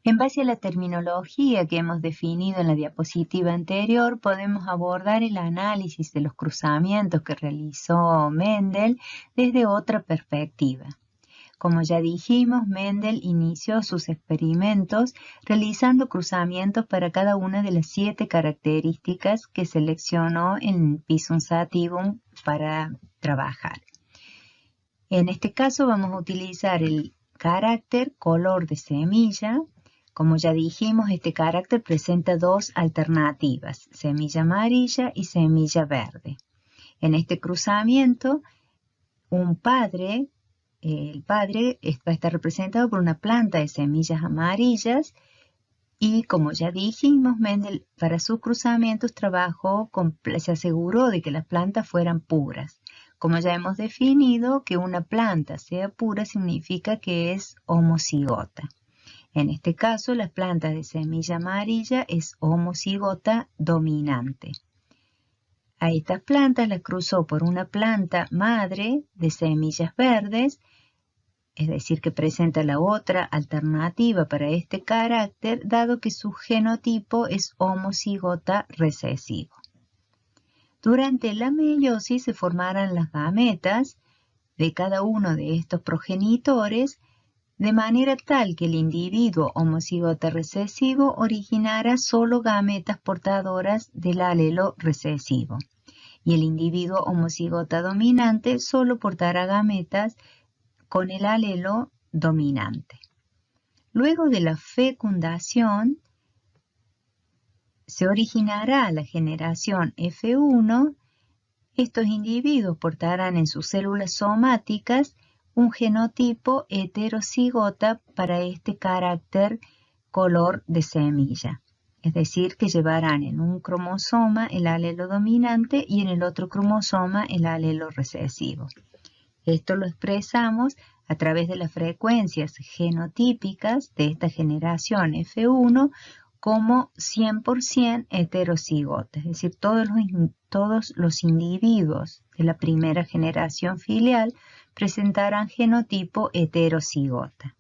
En base a la terminología que hemos definido en la diapositiva anterior, podemos abordar el análisis de los cruzamientos que realizó Mendel desde otra perspectiva. Como ya dijimos, Mendel inició sus experimentos realizando cruzamientos para cada una de las 7 características que seleccionó en Pisum sativum para trabajar. En este caso vamos a utilizar el carácter color de semilla. Como ya dijimos, este carácter presenta 2 alternativas, semilla amarilla y semilla verde. En este cruzamiento, el padre va a estar representado por una planta de semillas amarillas y, como ya dijimos, Mendel para sus cruzamientos se aseguró de que las plantas fueran puras. Como ya hemos definido, que una planta sea pura significa que es homocigota. En este caso, las plantas de semilla amarilla es homocigota dominante. A estas plantas las cruzó por una planta madre de semillas verdes, es decir, que presenta la otra alternativa para este carácter, dado que su genotipo es homocigota recesivo. Durante la meiosis se formarán las gametas de cada uno de estos progenitores, de manera tal que el individuo homocigota recesivo originará solo gametas portadoras del alelo recesivo, y el individuo homocigota dominante solo portará gametas con el alelo dominante. Luego de la fecundación, se originará la generación F1. Estos individuos portarán en sus células somáticas un genotipo heterocigota para este carácter color de semilla. Es decir, que llevarán en un cromosoma el alelo dominante y en el otro cromosoma el alelo recesivo. Esto lo expresamos a través de las frecuencias genotípicas de esta generación F1 como 100% heterocigota, es decir, todos los individuos de la primera generación filial presentarán genotipo heterocigota,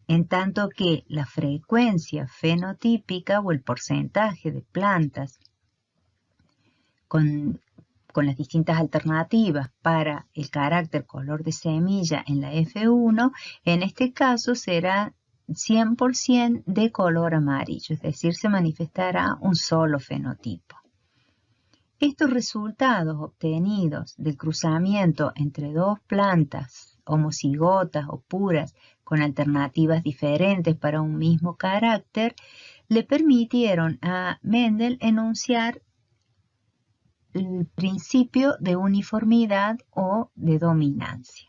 en tanto que la frecuencia fenotípica o el porcentaje de plantas con las distintas alternativas para el carácter color de semilla en la F1, en este caso será 100% de color amarillo, es decir, se manifestará un solo fenotipo. Estos resultados obtenidos del cruzamiento entre 2 plantas homocigotas o puras con alternativas diferentes para un mismo carácter, le permitieron a Mendel enunciar el principio de uniformidad o de dominancia.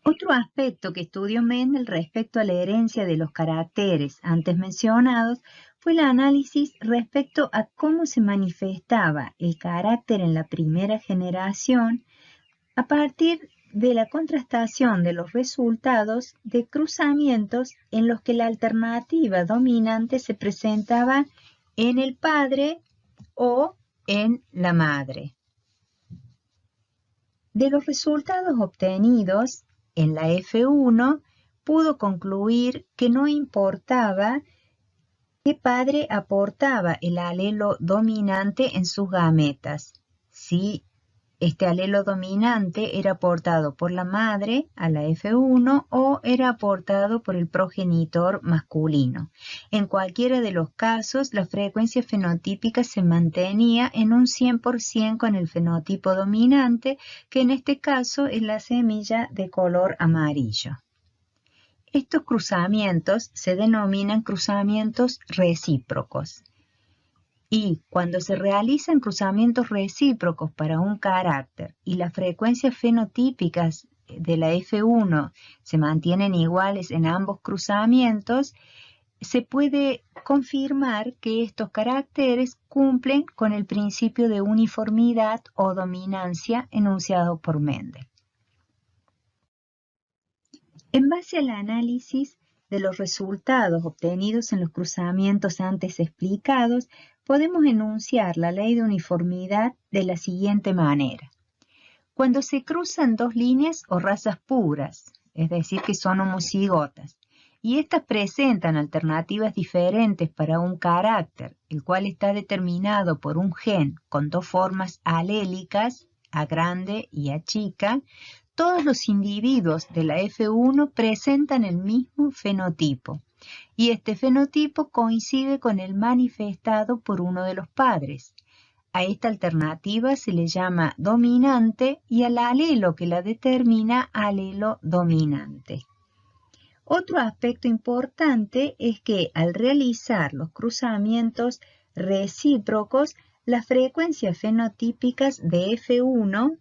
Otro aspecto que estudió Mendel respecto a la herencia de los caracteres antes mencionados fue el análisis respecto a cómo se manifestaba el carácter en la primera generación a partir de la contrastación de los resultados de cruzamientos en los que la alternativa dominante se presentaba en el padre o en la madre. De los resultados obtenidos en la F1, pudo concluir que no importaba qué padre aportaba el alelo dominante en sus gametas, si este alelo dominante era aportado por la madre a la F1 o era aportado por el progenitor masculino. En cualquiera de los casos, la frecuencia fenotípica se mantenía en un 100% con el fenotipo dominante, que en este caso es la semilla de color amarillo. Estos cruzamientos se denominan cruzamientos recíprocos. Y cuando se realizan cruzamientos recíprocos para un carácter y las frecuencias fenotípicas de la F1 se mantienen iguales en ambos cruzamientos, se puede confirmar que estos caracteres cumplen con el principio de uniformidad o dominancia enunciado por Mendel. En base al análisis de los resultados obtenidos en los cruzamientos antes explicados, podemos enunciar la ley de uniformidad de la siguiente manera. Cuando se cruzan dos líneas o razas puras, es decir, que son homocigotas, y estas presentan alternativas diferentes para un carácter, el cual está determinado por un gen con dos formas alélicas, A grande y A chica, todos los individuos de la F1 presentan el mismo fenotipo, y este fenotipo coincide con el manifestado por uno de los padres. A esta alternativa se le llama dominante y al alelo que la determina alelo dominante. Otro aspecto importante es que al realizar los cruzamientos recíprocos, las frecuencias fenotípicas de F1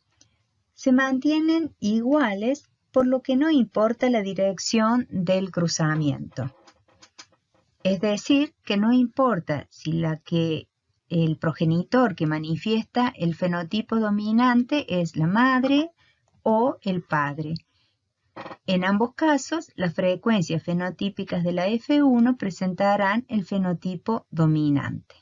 se mantienen iguales, por lo que no importa la dirección del cruzamiento. Es decir, que no importa si el progenitor que manifiesta el fenotipo dominante es la madre o el padre. En ambos casos, las frecuencias fenotípicas de la F1 presentarán el fenotipo dominante.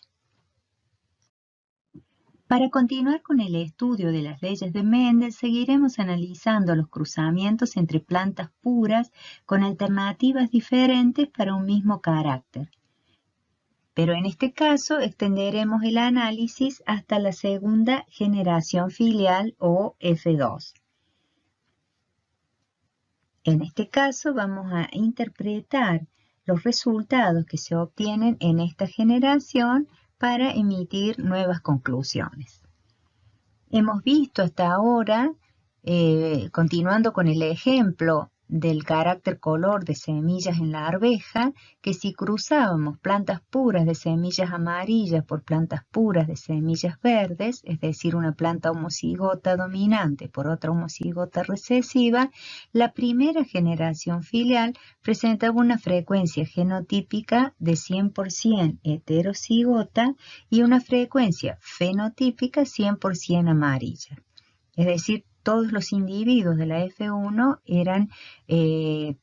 Para continuar con el estudio de las leyes de Mendel, seguiremos analizando los cruzamientos entre plantas puras con alternativas diferentes para un mismo carácter. Pero en este caso extenderemos el análisis hasta la segunda generación filial o F2. En este caso vamos a interpretar los resultados que se obtienen en esta generación para emitir nuevas conclusiones. Hemos visto hasta ahora, continuando con el ejemplo del carácter color de semillas en la arveja, que si cruzábamos plantas puras de semillas amarillas por plantas puras de semillas verdes, es decir, una planta homocigota dominante por otra homocigota recesiva, la primera generación filial presentaba una frecuencia genotípica de 100% heterocigota y una frecuencia fenotípica 100% amarilla. Es decir, todos los individuos de la F1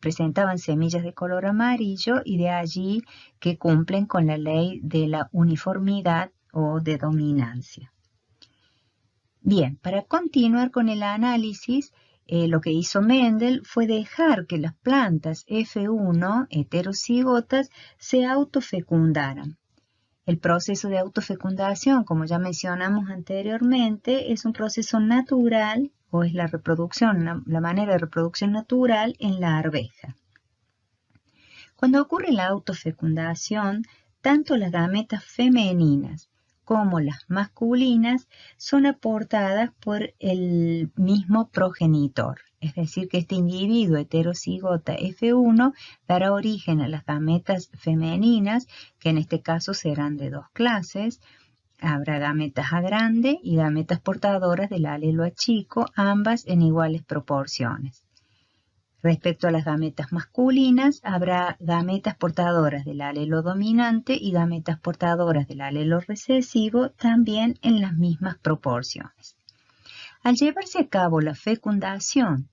presentaban semillas de color amarillo y de allí que cumplen con la ley de la uniformidad o de dominancia. Bien, para continuar con el análisis, lo que hizo Mendel fue dejar que las plantas F1 heterocigotas se autofecundaran. El proceso de autofecundación, como ya mencionamos anteriormente, es un proceso natural o es la reproducción, la manera de reproducción natural en la arveja. Cuando ocurre la autofecundación, tanto las gametas femeninas como las masculinas son aportadas por el mismo progenitor. Es decir, que este individuo heterocigota F1 dará origen a las gametas femeninas, que en este caso serán de dos clases. Habrá gametas A grande y gametas portadoras del alelo A chico, ambas en iguales proporciones. Respecto a las gametas masculinas, habrá gametas portadoras del alelo dominante y gametas portadoras del alelo recesivo, también en las mismas proporciones. Al llevarse a cabo la fecundación,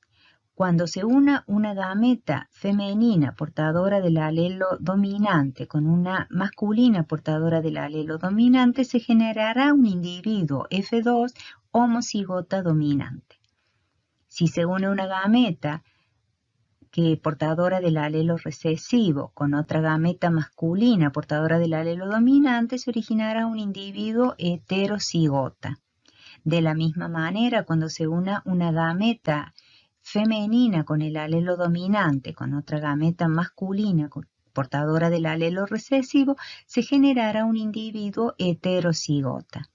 cuando se una una gameta femenina portadora del alelo dominante con una masculina portadora del alelo dominante, se generará un individuo F2 homocigota dominante. Si se une una gameta portadora del alelo recesivo con otra gameta masculina portadora del alelo dominante, se originará un individuo heterocigota. De la misma manera, cuando se una una gameta femenina con el alelo dominante con otra gameta masculina portadora del alelo recesivo, se generará un individuo heterocigota.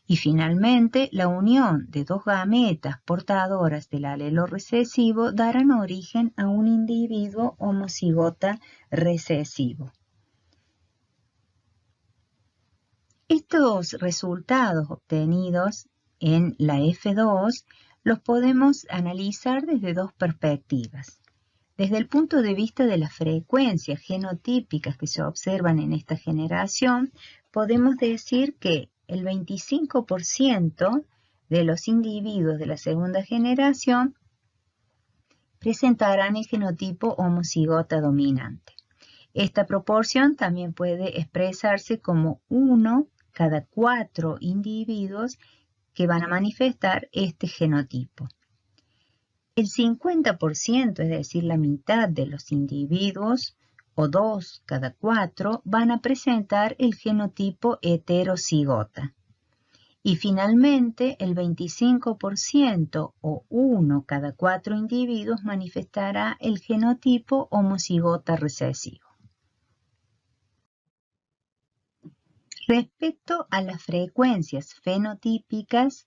Y finalmente, la unión de dos gametas portadoras del alelo recesivo darán origen a un individuo homocigota recesivo. Estos resultados obtenidos en la F2 los podemos analizar desde dos perspectivas. Desde el punto de vista de las frecuencias genotípicas que se observan en esta generación, podemos decir que el 25% de los individuos de la segunda generación presentarán el genotipo homocigota dominante. Esta proporción también puede expresarse como 1 cada 4 individuos que van a manifestar este genotipo. El 50%, es decir, la mitad de los individuos, o 2 cada 4, van a presentar el genotipo heterocigota. Y finalmente, el 25% o 1 cada 4 individuos manifestará el genotipo homocigota recesivo. Respecto a las frecuencias fenotípicas,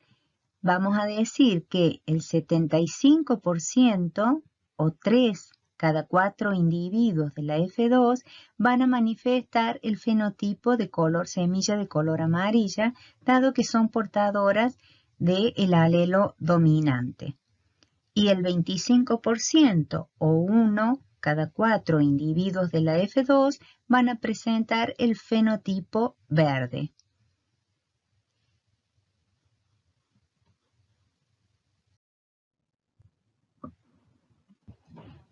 vamos a decir que el 75% o 3 cada 4 individuos de la F2 van a manifestar el fenotipo de color semilla de color amarilla, dado que son portadoras del alelo dominante. Y el 25% o 1 cada 4 individuos de la F2 van a presentar el fenotipo verde.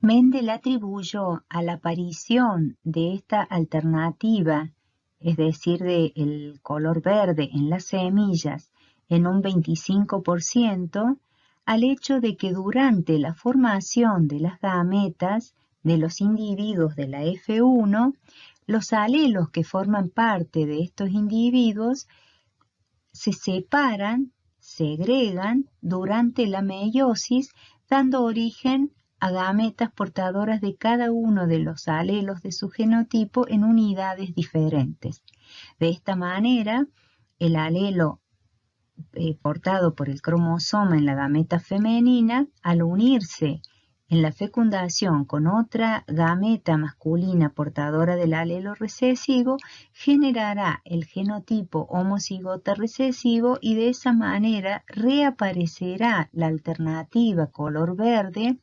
Mendel atribuyó a la aparición de esta alternativa, es decir, del color verde en las semillas, en un 25%, al hecho de que durante la formación de las gametas de los individuos de la F1, los alelos que forman parte de estos individuos se separan, segregan durante la meiosis, dando origen a gametas portadoras de cada uno de los alelos de su genotipo en unidades diferentes. De esta manera, el alelo portado por el cromosoma en la gameta femenina, al unirse en la fecundación con otra gameta masculina portadora del alelo recesivo, generará el genotipo homocigota recesivo y de esa manera reaparecerá la alternativa color verde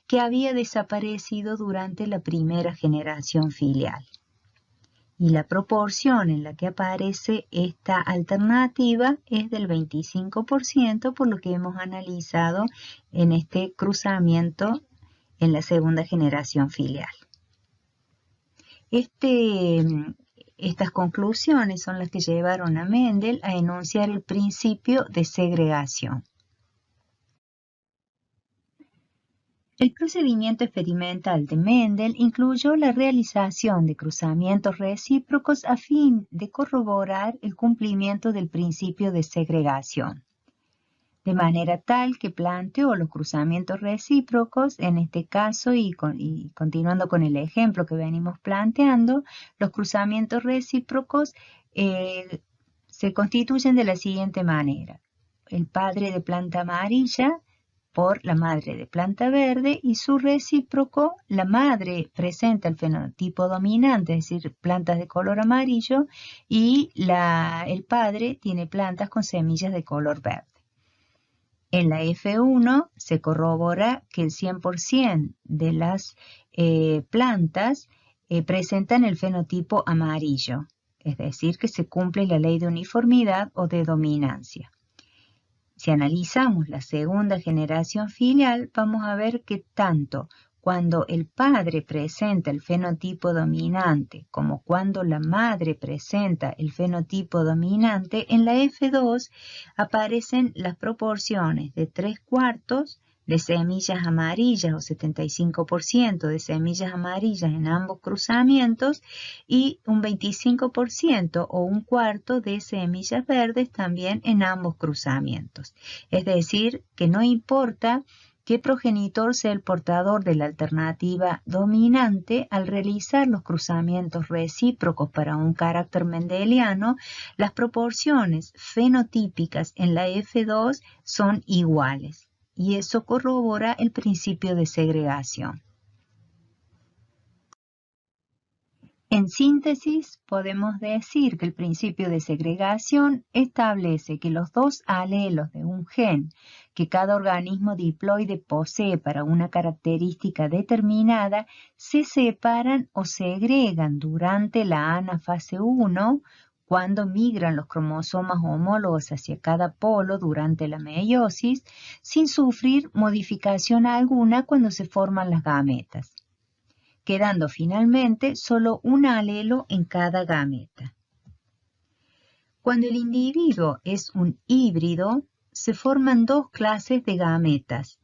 que había desaparecido durante la primera generación filial. Y la proporción en la que aparece esta alternativa es del 25%, por lo que hemos analizado en este cruzamiento en la segunda generación filial. Estas conclusiones son las que llevaron a Mendel a enunciar el principio de segregación. El procedimiento experimental de Mendel incluyó la realización de cruzamientos recíprocos a fin de corroborar el cumplimiento del principio de segregación, de manera tal que planteó los cruzamientos recíprocos, en este caso y continuando con el ejemplo que venimos planteando, los cruzamientos recíprocos se constituyen de la siguiente manera: el padre de planta amarilla por la madre de planta verde y su recíproco, la madre presenta el fenotipo dominante, es decir, plantas de color amarillo, y el padre tiene plantas con semillas de color verde. En la F1 se corrobora que el 100% de las plantas presentan el fenotipo amarillo, es decir, que se cumple la ley de uniformidad o de dominancia. Si analizamos la segunda generación filial, vamos a ver que tanto cuando el padre presenta el fenotipo dominante como cuando la madre presenta el fenotipo dominante, en la F2 aparecen las proporciones de 3/4 de semillas amarillas o 75% de semillas amarillas en ambos cruzamientos y un 25% o 1/4 de semillas verdes también en ambos cruzamientos. Es decir, que no importa qué progenitor sea el portador de la alternativa dominante, al realizar los cruzamientos recíprocos para un carácter mendeliano, las proporciones fenotípicas en la F2 son iguales. Y eso corrobora el principio de segregación. En síntesis, podemos decir que el principio de segregación establece que los dos alelos de un gen que cada organismo diploide posee para una característica determinada se separan o segregan durante la anafase 1, cuando migran los cromosomas homólogos hacia cada polo durante la meiosis, sin sufrir modificación alguna cuando se forman las gametas, quedando finalmente solo un alelo en cada gameta. Cuando el individuo es un híbrido, se forman dos clases de gametas.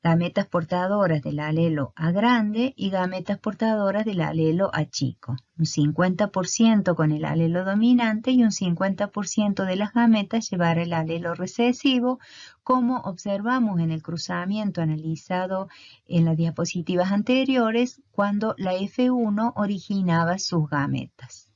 Gametas portadoras del alelo A grande y gametas portadoras del alelo A chico. Un 50% con el alelo dominante y un 50% de las gametas llevará el alelo recesivo, como observamos en el cruzamiento analizado en las diapositivas anteriores, cuando la F1 originaba sus gametas.